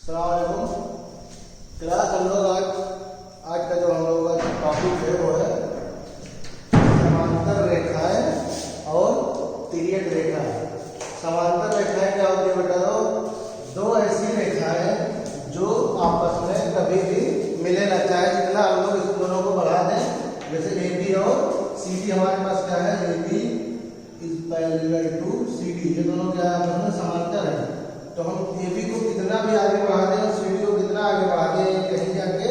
अस्सलामुअलैकुम क्लास। हम लोग आज का जो हम लोगों का टॉपिक है वो है समांतर रेखाएं और तिर्यक रेखाएं। समांतर रेखाएं क्या होती है बेटा? दो ऐसी रेखाएं जो आपस में कभी भी मिले ना, चाहे जितना हम लोग इस दोनों को बढ़ा दें। जैसे ए बी और सी डी हमारे पास क्या है, A B is parallel to C D, ये दोनों क्या है आपस में समांतर है। तो हम ए बी को कितना भी आगे बढ़ा दें और सी डी को कितना आगे बढ़ा दें, कहीं जाके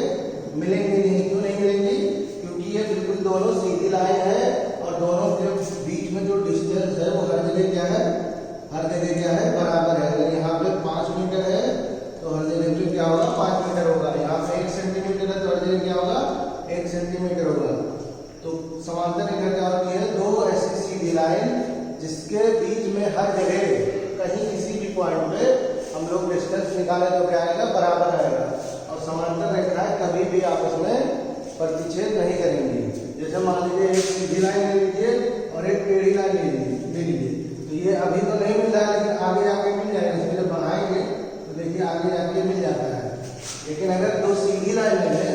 मिलेंगे नहीं। क्यों नहीं मिलेंगी? क्योंकि ये बिल्कुल दोनों सीधी लाइन है और दोनों के बीच में जो डिस्टेंस है वो हर जगह क्या है, हर जगह क्या है, बराबर है। अगर यहाँ पे 5 मीटर है तो हर जगह पे क्या होगा, 5 मीटर होगा। यहाँ पे 1 सेंटीमीटर है तो हर जगह क्या होगा, 1 सेंटीमीटर होगा। तो समांतर रेखा क्या होती है? दो ऐसी सीधी लाइन जिसके बीच में हर जगह कहीं किसी भी पॉइंट पे हम लोग डिस्टेंस निकाले तो क्या आएगा, बराबर आएगा। और समांतर रेखाएं कभी भी आपस में प्रतिच्छेद नहीं करेंगी। जैसे मान लीजिए एक सीधी लाइन ले लीजिए और एक टेढ़ी लाइन ले लीजिए, तो ये अभी तो नहीं मिल रहा है लेकिन आगे जाके मिल जाएगा। इसमें जब बनाएंगे तो देखिए आगे जाके मिल जाता है। लेकिन अगर दो सीधी लाइन लें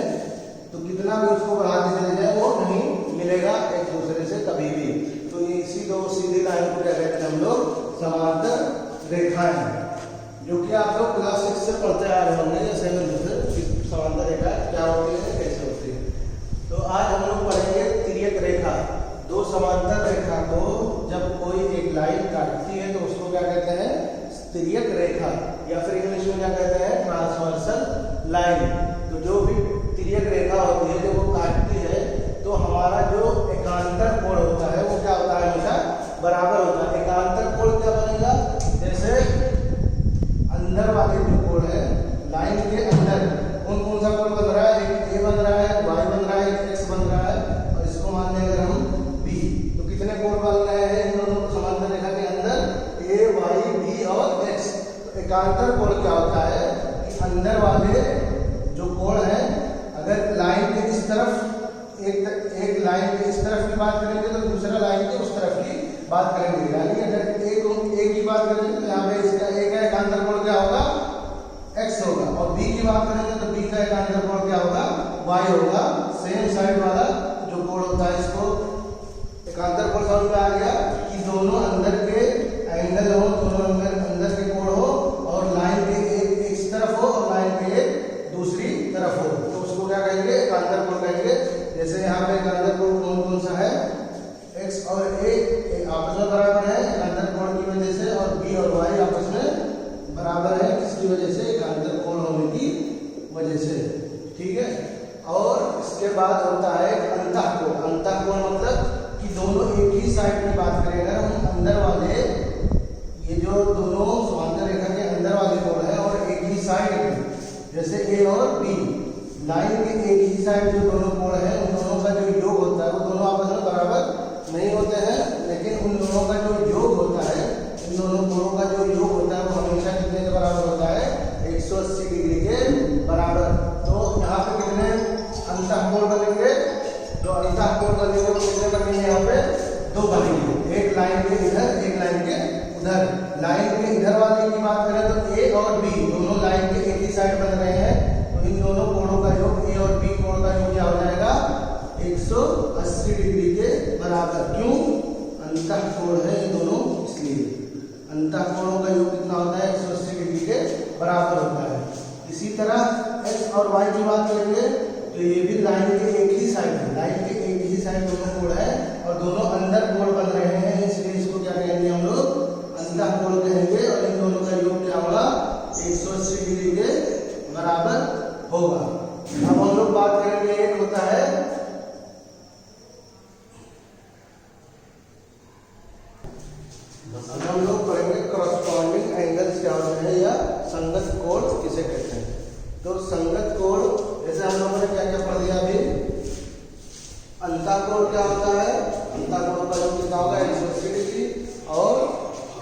तो कितना भी उसको बढ़ाते चले जाए वो नहीं मिलेगा एक दूसरे से कभी भी। तो ये इसी दो सीधी लाइन को क्या कहते हैं हम लोग, समांतर रेखाएं, जो कि आप लोग क्लास 6 से पढ़ते आ रहे होंगे या 7 से समांतर रेखा क्या होती है, कैसे होती है। तो आज हम लोग पढ़ेंगे तिर्यक रेखा। दो समांतर रेखा को जब कोई एक लाइन काटती है तो उसको क्या कहते हैं, तिर्यक रेखा, या फिर इंग्लिश में क्या कहते हैं, ट्रांसवर्सल लाइन। तो जो भी तिर्यक रेखा होती है जब वो काटती है तो हमारा जो एकांतर कोण होता है वो क्या होता है, हमेशा बराबर होता है। एकांतर कोण क्या बनेगा, जैसे अंदर वाले जो कोण है लाइन के अंदर कौन कौन सा कोण बन रहा है, एक ए बन रहा है, वाई बन रहा है, एक एक्स बन रहा है, और इसको मान लें अगर हम बी, तो कितने कोण बन रहे हैं इन दोनों समांतर रेखा के अंदर, ए वाई बी और एक्स। तो एकांतर कोण क्या होता है कि अंदर वाले जो कोण है अगर लाइन के इस तरफ एक लाइन के इस तरफ की बात करेंगे तो दूसरा लाइन के उस तरफ की बात करेंगे। यानी अगर एक की बात करेंगे तो यहाँ पे इसका ए का एकांतर कोण क्या होगा, एक्स होगा, और बी की बात करेंगे तो बी का एकांतर कोण क्या होगा, वाई होगा। सेम साइड वाला जो कोण होता है इसको एकांतर कोण समझ में आ गया कि दोनों अंदर के एंगल हो, दोनों अंदर के कोण हो और लाइन के एक इस तरफ हो और लाइन के एक दूसरी तरफ हो, तो उसको क्या कहेंगे, एकांतर कोण कहेंगे। जैसे यहाँ पे एकांतर कोण कौन कौन सा है, एक्स और ए आपस में बराबर है एकांतर कोण की वजह से, और बी और वाई आपस में बराबर है किसकी वजह से, एकांतर कोण होने की वजह से। ठीक है। और इसके बाद होता है अंतःकोण। अंतःकोण मतलब कि दोनों एक ही साइड की बात करें अगर हम, अंदर वाले ये जो दोनों समांतर रेखा के अंदर वाले कोण है और एक ही साइड में, जैसे ए और बी, लाइन के एक ही साइड जो दोनों कोण है उन दोनों का जो योग होता है वो दोनों आपस में बराबर नहीं होते हैं, लेकिन उन दोनों का जो योग होता है, इन दोनों कोणों का जो योग होता है वो हमेशा कितने के बराबर होता है, 180 डिग्री के बराबर। तो यहाँ पे कितने अंतःकोण बनेंगे, जो अंतःकोण बनेंगे वो कितने बनेंगे, यहाँ पे 2 बनेंगे, एक लाइन के इधर एक लाइन के उधर। लाइन के इधर वाले की बात करें तो ए और बी दोनों लाइन के एक ही साइड बन रहे हैं, तो इन दोनों कोणों का योग, ए और बी कोण का योग क्या हो जाएगा, 180 डिग्री के बराबर। क्यों? अंतःकोण है ये दोनों, इसलिए अंतःकोणों का योग कितना होता है, 180 डिग्री के बराबर होता है। इसी तरह एक्स और वाई की बात करेंगे तो ये भी लाइन के एक ही साइड है, लाइन के एक ही साइड दोनों कोण है और दोनों अंदर कोण बन रहे हैं, इसलिए इसको क्या कहेंगे हम लोग, अंतःकोण कहेंगे। और इन दोनों का योग क्या होगा, 180 डिग्री के बराबर होगा। अब हम लोग बात करेंगे, एक होता है हम लोग पढ़ेंगे कॉरस्पॉन्डिंग एंगल्स क्या होते हैं या संगत कोण किसे कहते हैं। तो संगत कोण जैसे हम लोगों ने क्या क्या पढ़ दिया अभी, अंतःकोण क्या होता है, अंतःकोण का योग कितना होगा, 180 डिग्री। और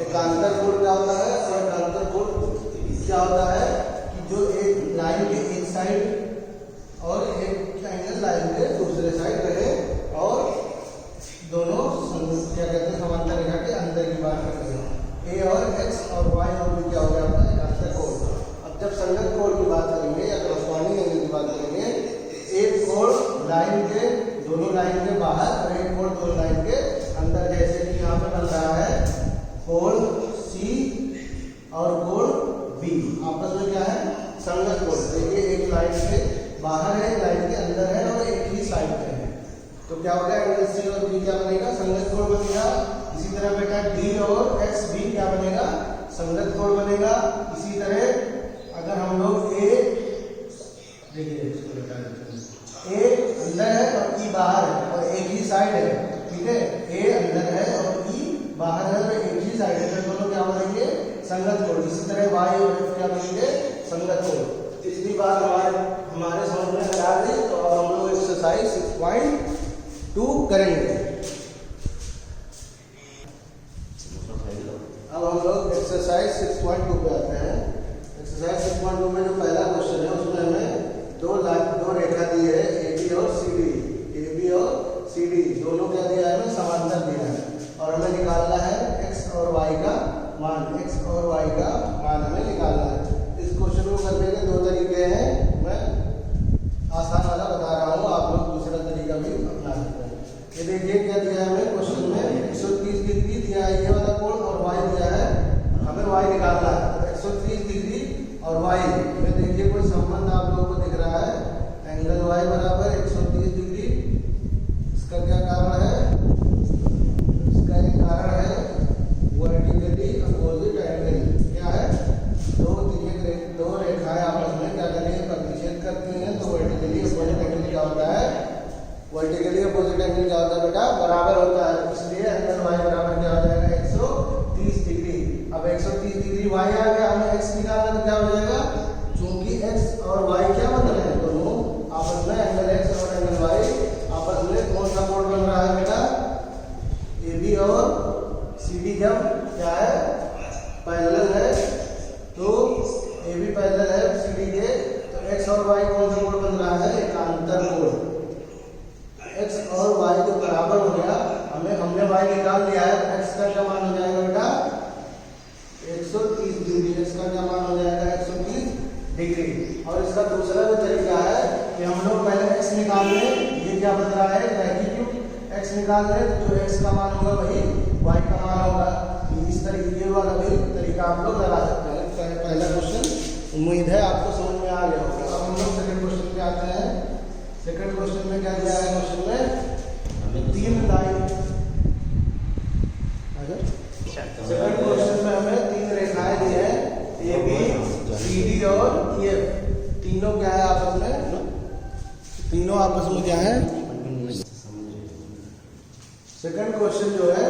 एकांतर कोण क्या होता है, और एकांतर कोण क्या होता है कि जो एक लाइन के एक साइड और एक एंगल लाइन के दूसरे साइड रहे और दोनों क्या कहते हैं, समांतर रेखा के अंदर की बात करते हैं। ए और एक्स और वाई और भी क्या हो गया आपका एकांतर कोण। अब जब संगत कोण लाइन के, दोनों लाइन के बाहर और एक कोण दोनों लाइन के अंदर। जैसे कि यहाँ पे बन रहा है कोण सी और कोण बी, आपस में क्या है, संगत कोण। देखिए एक लाइन के बाहर है, एक लाइन के अंदर है और एक ही साइड पे है, तो क्या हो गया, एंगल सी और बी क्या बनेगा, संगत कोण बनेगा। इसी तरह बेटा डी और एक्स बी क्या बनेगा, संगत कोण बनेगा। इसी तरह अगर हम लोग ए, देखिए इसको बता देते हैं, ए अंदर है और ई बाहर है और एक ही साइड है, ठीक है, ए अंदर है और ई बाहर है और एक ही साइड है, तो दोनों क्या बनेंगे, संगत कोण। इसी तरह वाई और एफ क्या बनेंगे, संगत कोण। इतनी बात हमारे समझ में आ गई। तो अब हम लोग एक्सरसाइज 6.2 करेंगे। अब हम लोग एक्सरसाइज 6.2 पे आते हैं। एक्सरसाइज 6.2 में जो पहला क्वेश्चन है उसमें हमें दो रेखा दी है, ए बी और सी डी। ए बी और सी डी दोनों क्या दिया है, हमें समांतर दिया है और हमें निकालना है एक्स और वाई का मान। एक्स और वाई का मान हमें निकालना है। इस क्वेश्चन को करने के दो तरीके हैं, मैं आसान वाला बता रहा हूँ, आप लोग दूसरा तरीका भी अपना सकते हैं। ये देखिए क्या दिया है हमें क्वेश्चन में, 130 डिग्री दिया है ये वाला कोण और वाई दिया है, हमें वाई निकालना है। तो 130 डिग्री और वाई में देखिए कोई संबंध आप लोगों को दिख रहा है, एंगल वाई बराबर 130 डिग्री। इसका क्या कारण है, इसका एक कारण है वर्टिकली अपोजिट एंगल। क्या है, दो रेखाएं आपस में क्या करेंगे, प्रतिच्छेद करती हैं, तो वर्टिकली अपोजिट एंगल क्या होता है, वर्टिकली अपोजिट एंगल क्या होता है बेटा, बराबर होता है। इसलिए एंगल वाई बराबर क्या हो जाएगा, 130 डिग्री। अब 130 डिग्री वाई आ गया, हमें एक्स निकालना तो क्या हो जाएगा, चूंकि एक्स और वाई क्या बन रहे हैं, दोनों आपस में एंगल एक्स और एंगल वाई आपस में कौन सा कोण बन रहा है बेटा, ए बी और सी डी जब क्या है, पैरेलल है, तो ए बी पैरेलल है सी डी के, तो एक्स और वाई कौन सा कोण बन रहा है, एकांतर कोण। एक्स और वाई के बराबर हो गया, हमने वाई निकाल लिया है, एक्स का क्या मान हो जाएगा बेटा, 130 डिग्री। एक्स का क्या मान हो जाएगा, 130 डिग्री। और इसका दूसरा जो तरीका है कि हम लोग पहले एक्स निकाल लें, ये क्या बन रहा है, मैग्नीट्यूड एक्स निकाल लें, जो एक्स का मान होगा वही वाई का मान होगा। इस तरीके वाला भी तरीका आप लोग लगा सकते हैं। पहला क्वेश्चन उम्मीद है आपको समझ में आ गया होगा। अब हम लोग सेकंड क्वेश्चन पे आते हैं। सेकंड क्वेश्चन में क्या दिया है, क्वेश्चन में 3 लाइन, सेकंड क्वेश्चन में हमें 3 रेखाएं दी है, ए बी सी डी और ई एफ। तीनों क्या है आपस में, तीनों आपस में क्या है, सेकंड क्वेश्चन जो है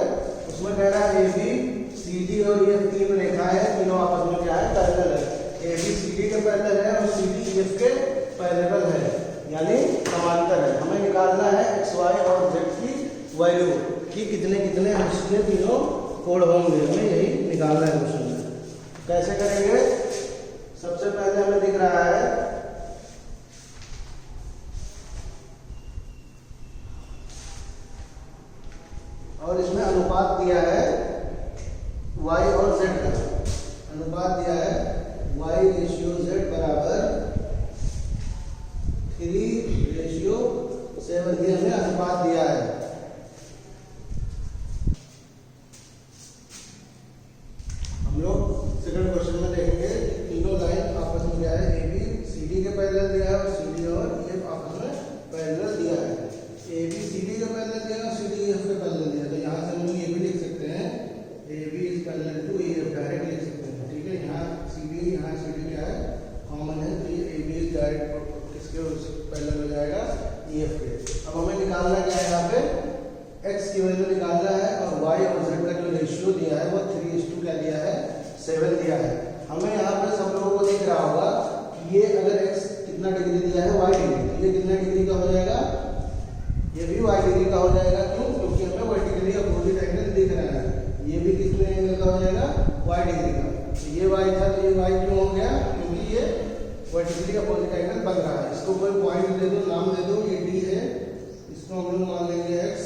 उसमें कह रहा है ए बी सी डी और ई एफ 3 रेखाएं हैं, तीनों आपस में क्या है, पैरेलल है। ए बी सी डी के पैरेलल है और सी डी ई एफ के पैरेलल है, यानी समांतर है। हमें निकालना है एक्स वाई और जेड की वैल्यू कि कितने कितने इसके तीनों कोण होंगे, हमें यही निकालना है क्वेश्चन में। कैसे करेंगे, सबसे पहले हमें दिख रहा है और इसमें अनुपात दिया है y और z का, अनुपात दिया है y/z बराबर 3/7, ये हमें अनुपात दिया है। हम लोग सेकंड क्वेश्चन में देखेंगे तीनों लाइन आपस में क्या है, ए बी सी डी के पैरेलल दिया है और सी डी और ई एफ आपस में पैरेलल दिया है। ए बी सी डी के पैरेलल दिया है और सी डी ई एफ के पैरेलल दिया है, तो यहाँ से हम लोग ये भी लिख सकते हैं, A B is parallel to E F, direct लिख सकते हैं, ठीक है। यहाँ सी डी, यहाँ सी डी क्या है, कॉमन है, तो ये ए बी इज डायरेक्ट इसके पैरेलल हो जाएगा ई एफ के। अब हमें निकालना क्या है, यहाँ पे एक्स की वैल्यू निकालना है और वाई और जेड का जो रेशियो दिया है वो 3:2 क्या दिया है, 7 दिया है। हमें यहाँ पे सब लोगों को दिख रहा होगा कि ये अगर एक्स कितना डिग्री दिया है, वाई डिग्री, तो ये कितना डिग्री का हो जाएगा, ये भी वाई डिग्री का हो जाएगा। क्यों, क्योंकि हमें वर्टिकली अपोजिट एंगल दिख रहा है। ये भी कितने एंगल का हो जाएगा, वाई डिग्री का। तो ये वाई था, तो ये वाई क्यों हो गया, क्योंकि ये वर्टिकली अपोजिट एंगल बन रहा है। इसको कोई पॉइंट दे दो, नाम दे दो, ये डी है, इसको हम लोग मान लेंगे एक्स,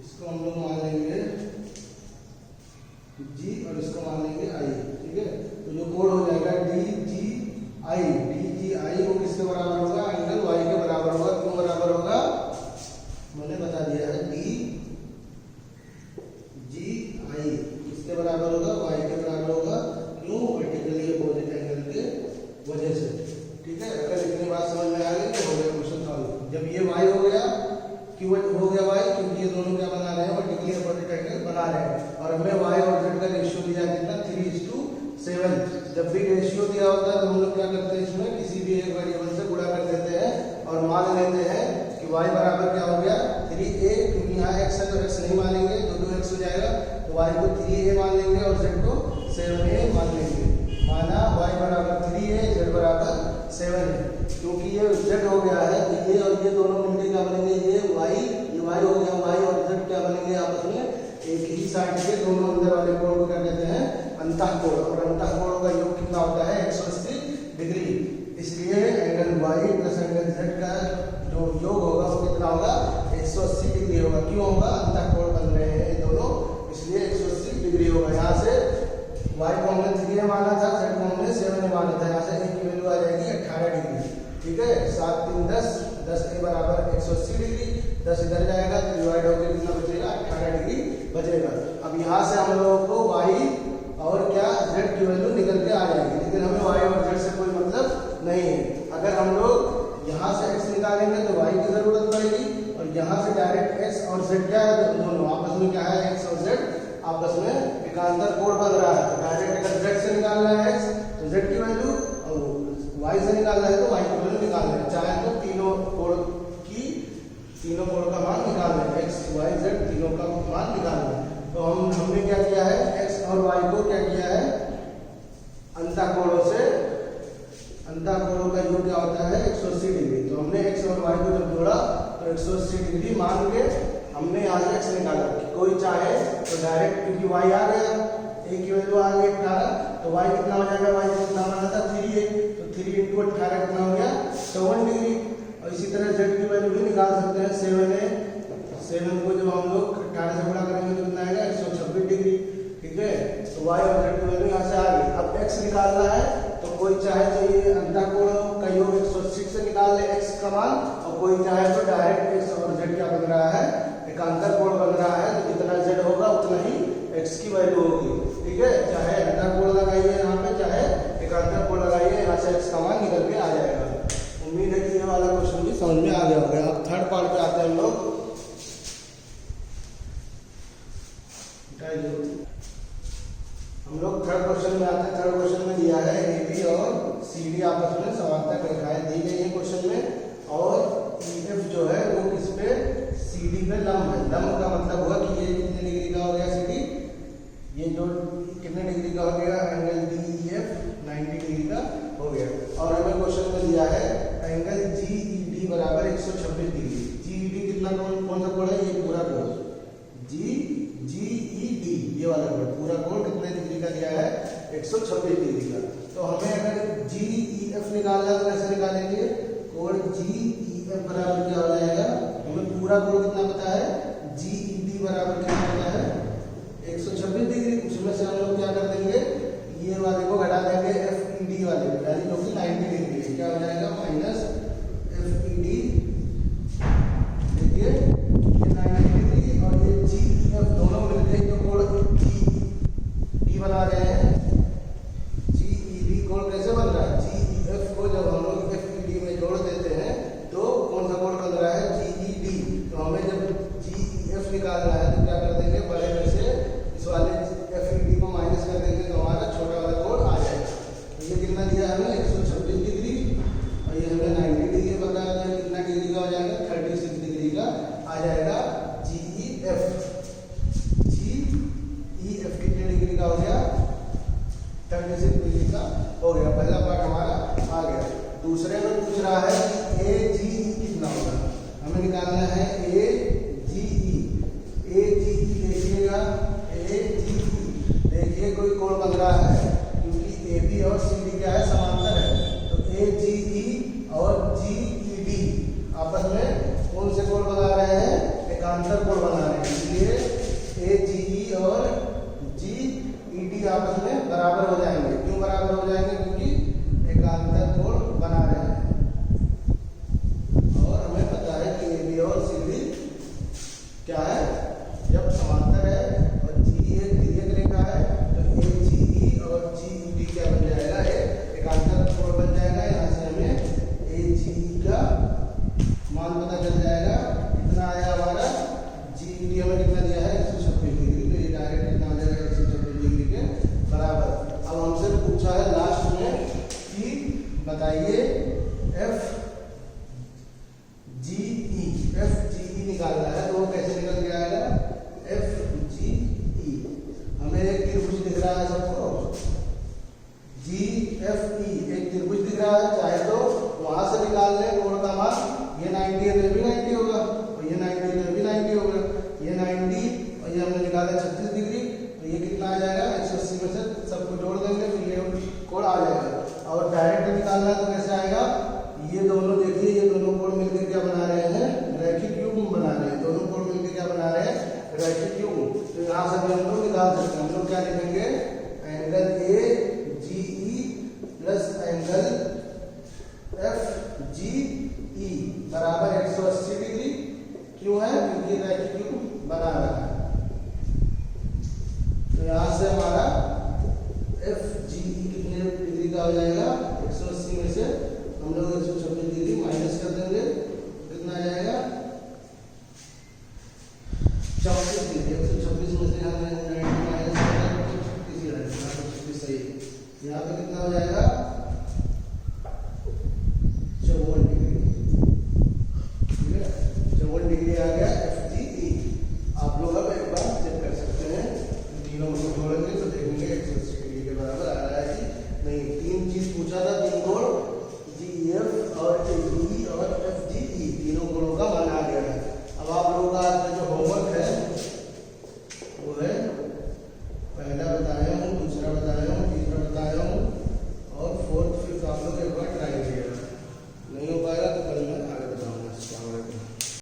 इसको हम लोग मान लेंगे जी और इसको मान लेंगे आई, ठीक है। तो जो कोण हो जाएगा डी जी आई, डी जी आई वो किसके बराबर होगा, एंगल वाई के बराबर होगा। क्यों बराबर होता है तो हम लोग क्या करते हैं, इसमें किसी भी एक वेरिएबल से गुणा कर देते हैं और मान लेते हैं कि y बराबर क्या हो गया 3a, क्योंकि यहाँ x है तो x नहीं मानेंगे तो 2x हो जाएगा, तो y को 3a मान लेंगे और z को 7a मान लेंगे। माना y बराबर 3a, z बराबर 7a। क्योंकि ये z हो गया है तो ये और ये दोनों मिलकर क्या बनेंगे, ये y हो गया, y और z क्या बनेंगे आपस में एक ही साइड के दोनों अंदर वाले कोण को क्या कहते हैं, अंतःकोण। और अंतःकोणों का योग कितना होता है 180 डिग्री। इसलिए angle y plus angle z का जो योग होगा वो कितना होगा 180 डिग्री होगा। क्यों होगा, अंतःकोण बन रहे हैं ये दोनों, इसलिए 180 डिग्री होगा। यहाँ से y को हमने 3a माना था, z को हमने 7a माना था, यहाँ से a की वैल्यू आ जाएगी 18 डिग्री। ठीक है, 7 3 10, 10a बराबर 180 डिग्री, 10 इधर जाएगा तो डिवाइड होकर कितना बचेगा 18 डिग्री बचेगा। अब यहाँ से हम लोगों को y और क्या z की वैल्यू निकल के आ जाएगी, लेकिन हमें y और z से कोई मतलब नहीं है। अगर हम लोग यहाँ से x निकालेंगे तो y की जरूरत पड़ेगी, और यहाँ से डायरेक्ट x और z क्या है, दोनों आपस में क्या है, x और z आपस में एकांतर कोण बन रहा है। तो डायरेक्ट अगर z से निकालना है x तो z की वैल्यू, और y से निकालना है तो y की वैल्यू निकालना है। चाहे तो तीनों कोण का मान निकालना है, x y z तीनों का मान निकालना है। तो हमने क्या किया है, x और y को क्या किया है, अंतःकोणों का योग क्या होता है 180 डिग्री। तो हमने x और y को जब जोड़ा तो 180 डिग्री मान के हमने यहाँ से x निकाला। कोई चाहे तो डायरेक्ट, क्योंकि y आ गया, a की वैल्यू आ गई 18, तो y कितना हो जाएगा, y कितना माना था 3a, तो 3 × 18 कितना हो गया 54 डिग्री। और इसी तरह z की वैल्यू भी निकाल सकते हैं, 7 को जब हम लोग 18 से गुणा करेंगे तो कितना आएगा 126 डिग्री। ठीक है, तो y और z की वैल्यू यहाँ से आ गई। अब x निकालना है तो कोई चाहे तो ये अंतःकोण का योग 180 से निकाल ले x का मान, और कोई चाहे तो डायरेक्ट x और z क्या बन रहा है, एकांतर कोण बन रहा है। तो जितना z होगा उतना ही x की वैल्यू होगी। ठीक है, चाहे अंतःकोण लगाइए यहाँ पे, चाहे एकांतर कोण लगाइए, यहाँ से x का मान निकल के आ जाएगा। उम्मीद है कि ये वाला क्वेश्चन भी समझ में आ गया होगा। अब थर्ड पार्ट पे आते हैं हम लोग। थर्ड क्वेश्चन में आते हैं। थर्ड क्वेश्चन में दिया है AB और CD आपस में समांतर रेखाएं दी गई है क्वेश्चन में, और EF जो है वो किस पे, CD पे लंब है। लंब का मतलब हुआ कि ये कितने डिग्री का हो गया CD, ये जो कितने डिग्री का हो गया एंगल DEF 90 डिग्री का हो गया। और हमें क्वेश्चन में दिया है एंगल GED बराबर 126 डिग्री। GED कितना कौन सा कोण है, ये पूरा कोण GED, ये वाला कोण पूरा कोण कितने डिग्री का दिया है 126 डिग्री का। तो हमें अगर GEF निकालना है तो कैसे निकालेंगे, कोण GEF बराबर क्या हो जाएगा, हमें पूरा कोण कितना पता है, GED बराबर कितना पता है 126 डिग्री। उसमें से हम लोग क्या कर देंगे, ये वाले को घटा देंगे FED वाले को, यानी जो कि 90 डिग्री है, क्या हो जाएगा माइनस FED। देखिए ये 90 डिग्री और ये GEF दोनों मिलकर जो कोण GED बना रहे हैं, GED कोण कैसे बन रहा है, GEF को जब हम लोग FED में जोड़ देते हैं तो कौन सा कोण बन रहा है GED। तो हमें जब GEF निकालना है तो क्या कर देंगे, बड़े में से इस वाले FED को माइनस कर देंगे तो हमारा छोटा वाला कोण आ जाएगा। तो ये कितना दिया है हमें 126 डिग्री, और ये हमें 90 डिग्री बताया था, कितना डिग्री का हो जाएगा 36 डिग्री का आ जाएगा GEF। GEF कितने डिग्री का हो गया 36 डिग्री का हो गया। पहला पार्ट हमारा आ गया। दूसरे में पूछ रहा है कि AGE कितना होगा, हमें निकालना है AGE। देखिएगा AGE, देखिए कोई कोण बन रहा है, क्योंकि AB और CD क्या है समांतर है, तो AGE और GED आपस में कौन से कोण बना रहे हैं, एकांतर कोण बना रहे हैं। इसलिए AGE और GED आपस में बराबर हो जाएंगे। क्यों बराबर हो जाएंगे, क्योंकि एकांतर कोण बना रहे हैं। और हमें पता है कि AB और CD बताइए एफ जी ई निकालना है तो वो कैसे निकल के आएगा, एफ जी ई। हमें एक त्रिभुज दिख रहा है सबको, जी एफ ई एक त्रिभुज दिख रहा है, चाहे तो वहां से निकाल ले कोण का मान, ये 90 है तो ये भी 90 होगा, और ये 90 है तो ये भी 90 होगा, ये 90 और ये हमने निकाला 36 डिग्री, तो ये कितना आ जाएगा 180 में से सबको जोड़ देंगे तो ये कोण आ जाएगा। और डायरेक्ट निकालना तो कैसे आएगा, ये दोनों देखिए, ये दोनों कोण मिलकर क्या बना रहे हैं, रैखिक युग्म बना रहे हैं, दोनों कोण मिलकर क्या बना रहे हैं, रैखिक युग्म। तो यहाँ से भी हम लोग निकाल सकते हैं, हम लोग क्या लिखेंगे, angle A G E plus angle F G E बराबर 180 डिग्री। क्यों है, क्योंकि रैखिक युग्म बना रहा है। तो यहाँ से हमारा एफ जी ई कितने डिग्री का हो जाएगा, 180 में से हम लोग 126 डिग्री माइनस कर देंगे, कितना आ जाएगा